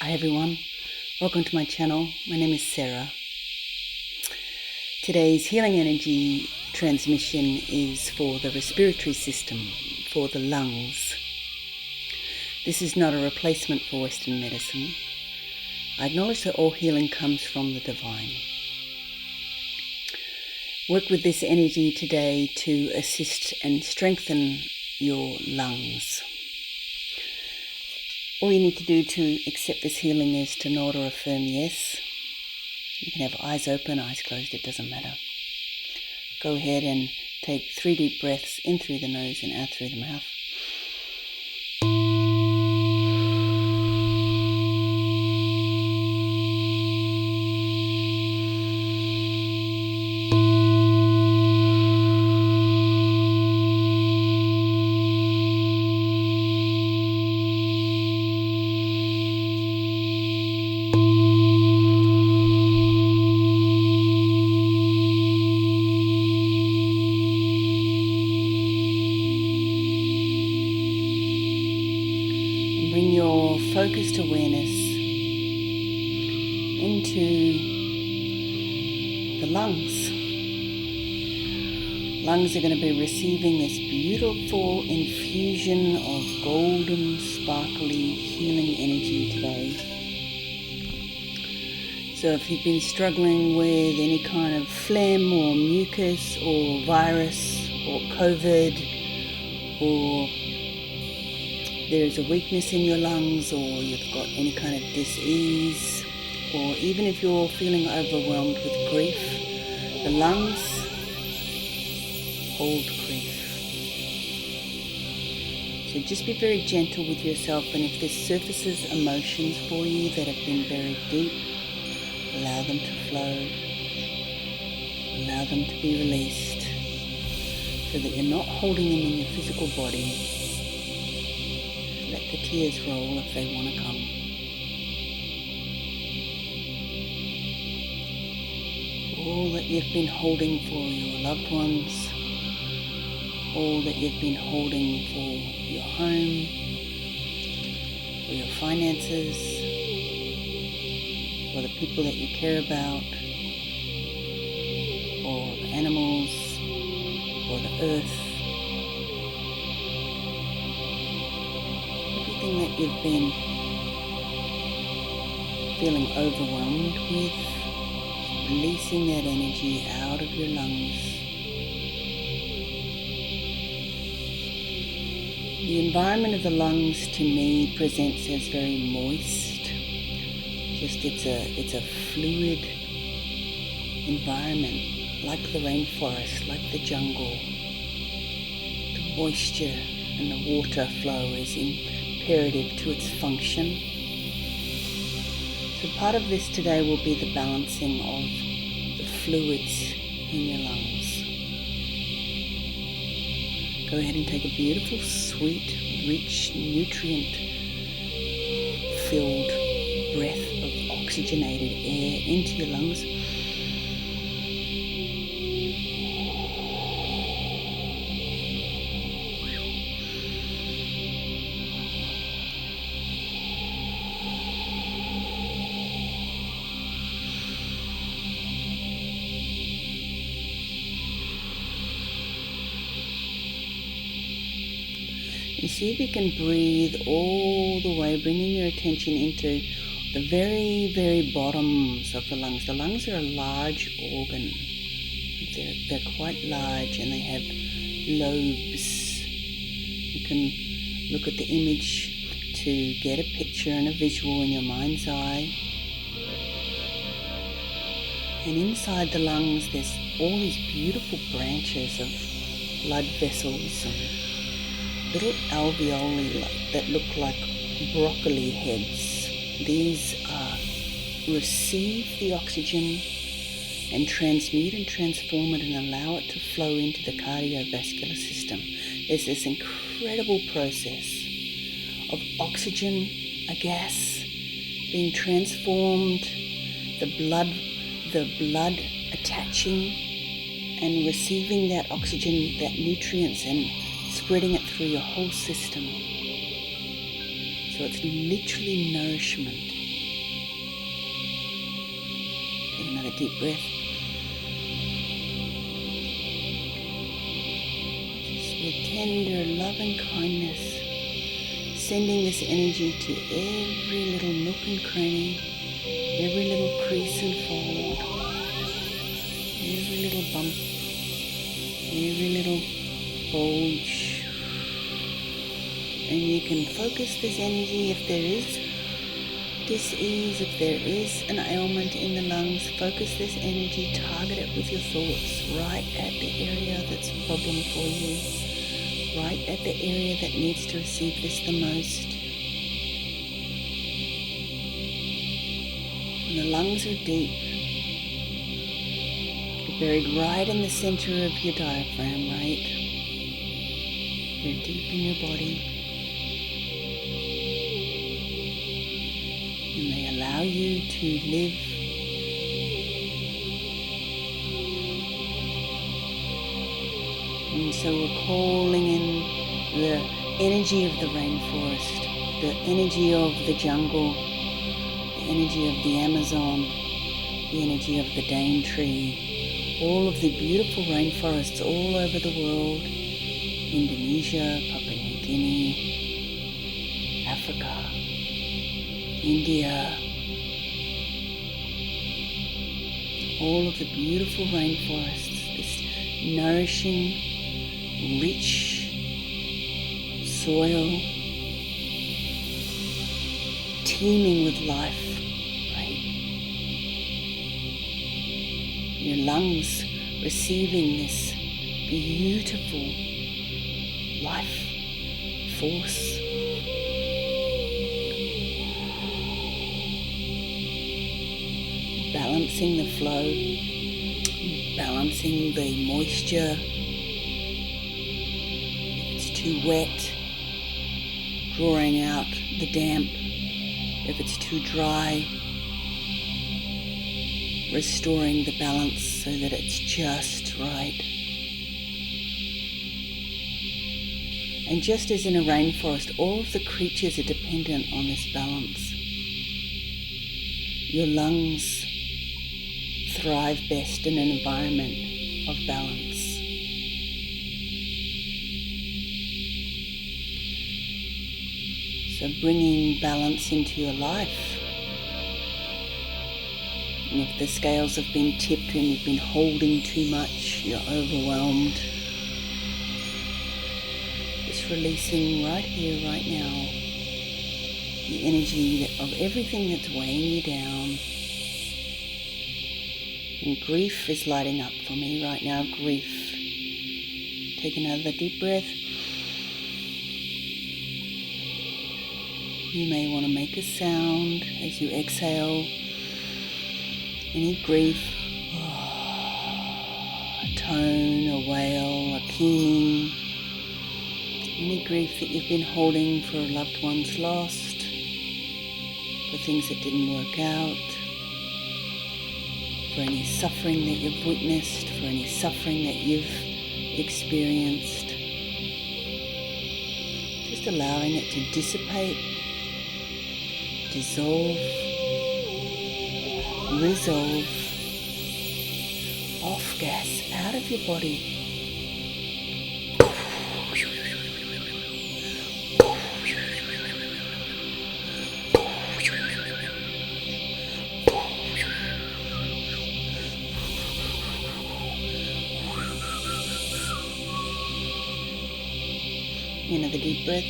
Hi everyone, welcome to my channel. My name is Sarah. Today's healing energy transmission is for the respiratory system, for the lungs. This is not a replacement for Western medicine. I acknowledge that all healing comes from the divine. Work with this energy today to assist and strengthen your lungs. All you need to do to accept this healing is to nod or affirm yes. You can have eyes open, eyes closed, it doesn't matter. Go ahead and take 3 deep breaths in through the nose and out through the mouth. Bring your focused awareness into the lungs. Lungs are going to be receiving this beautiful infusion of golden, sparkly, healing energy today. So if you've been struggling with any kind of phlegm or mucus or virus or COVID, or there's a weakness in your lungs, or you've got any kind of dis-ease, or even if you're feeling overwhelmed with grief, the lungs hold grief. So just be very gentle with yourself, and if this surfaces emotions for you that have been buried deep, allow them to flow, allow them to be released, so that you're not holding them in your physical body. Let the tears roll if they want to come. All that you've been holding for your loved ones, all that you've been holding for your home, for your finances, for the people that you care about, or the animals, or the earth. That you've been feeling overwhelmed with, releasing that energy out of your lungs. The environment of the lungs to me presents as very moist. It's a fluid environment, like the rainforest, like the jungle. The moisture and the water flow is imperative to its function. So part of this today will be the balancing of the fluids in your lungs. Go ahead and take a beautiful, sweet, rich, nutrient-filled breath of oxygenated air into your lungs. You see if you can breathe all the way, bringing your attention into the very, very bottoms of the lungs. The lungs are a large organ. They're quite large, and they have lobes. You can look at the image to get a picture and a visual in your mind's eye. And inside the lungs, there's all these beautiful branches of blood vessels and little alveoli that look like broccoli heads. These receive the oxygen and transmute and transform it and allow it to flow into the cardiovascular system. There's this incredible process of oxygen, a gas, being transformed, the blood attaching and receiving that oxygen, that nutrients, and spreading it through your whole system. So it's literally nourishment. Take another deep breath. Just with tender love and kindness, sending this energy to every little nook and cranny, every little crease and fold, every little bump, every little bulge. And you can focus this energy if there is dis-ease, if there is an ailment in the lungs, focus this energy, target it with your thoughts right at the area that's a problem for you, right at the area that needs to receive this the most. And the lungs are deep. They're buried right in the center of your diaphragm, right? They're deep in your body. And they allow you to live and so we're calling in the energy of the rainforest, the energy of the jungle, the energy of the Amazon, the energy of the Daintree, all of the beautiful rainforests all over the world, Indonesia, Papua New Guinea, Africa, India, all of the beautiful rainforests, this nourishing, rich soil, teeming with life, right? Your lungs receiving this beautiful life force. Balancing the flow, balancing the moisture. If it's too wet, drawing out the damp. If it's too dry, restoring the balance so that it's just right. And just as in a rainforest, all of the creatures are dependent on this balance. Your lungs thrive best in an environment of balance. So bringing balance into your life. And if the scales have been tipped and you've been holding too much, you're overwhelmed, just releasing right here, right now, the energy of everything that's weighing you down. And grief is lighting up for me right now, grief. Take another deep breath. You may want to make a sound as you exhale any grief, a tone, a wail, a keening, any grief that you've been holding for loved ones lost, for things that didn't work out, for any suffering that you've witnessed, for any suffering that you've experienced. Just allowing it to dissipate, dissolve, resolve, off gas out of your body. Another deep breath.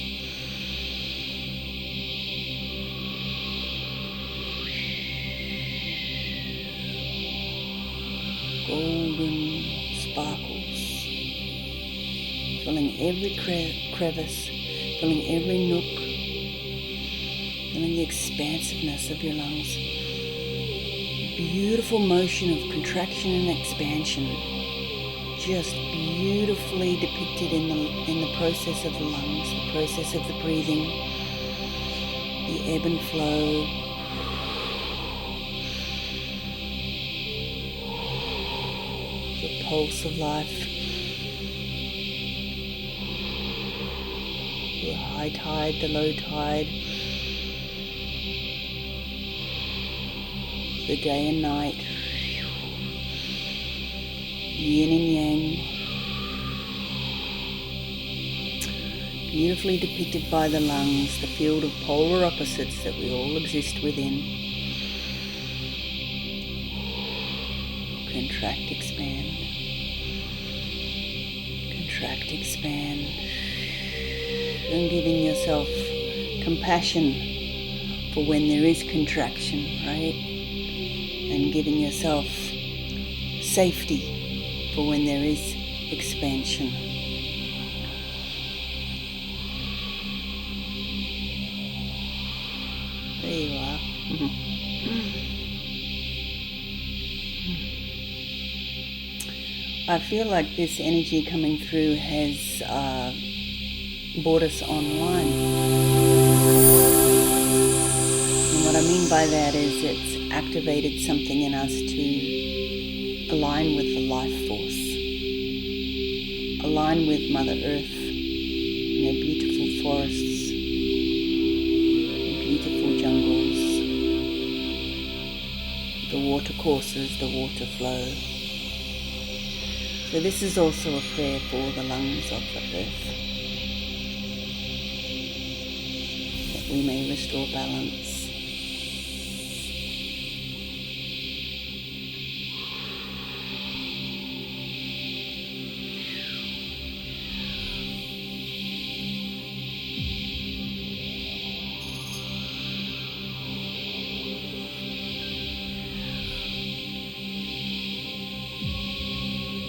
Golden sparkles, filling every crevice, filling every nook, filling the expansiveness of your lungs. Beautiful motion of contraction and expansion, just beautifully depicted in the process of the lungs, the process of the breathing, the ebb and flow. The pulse of life, the high tide, the low tide, the day and night. yin and yang, beautifully depicted by the lungs, the field of polar opposites that we all exist within. Contract, expand. Contract, expand. And giving yourself compassion for when there is contraction, right? And giving yourself safety for when there is expansion. There you are. I feel like this energy coming through has brought us online. And what I mean by that is it's activated something in us to align with the life force, align with Mother Earth and her beautiful forests, beautiful jungles, the water courses, the water flow. So this is also a prayer for the lungs of the earth, that we may restore balance.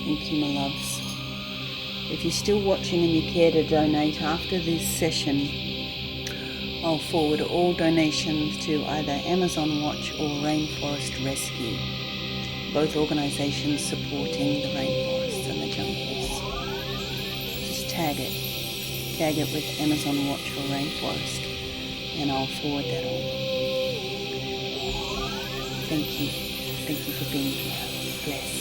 Thank you, my loves. If you're still watching and you care to donate after this session, I'll forward all donations to either Amazon Watch or Rainforest Rescue, both organisations supporting the rainforests and the jungles. Just tag it with Amazon Watch or Rainforest, and I'll forward that on. Thank you for being here. Bless.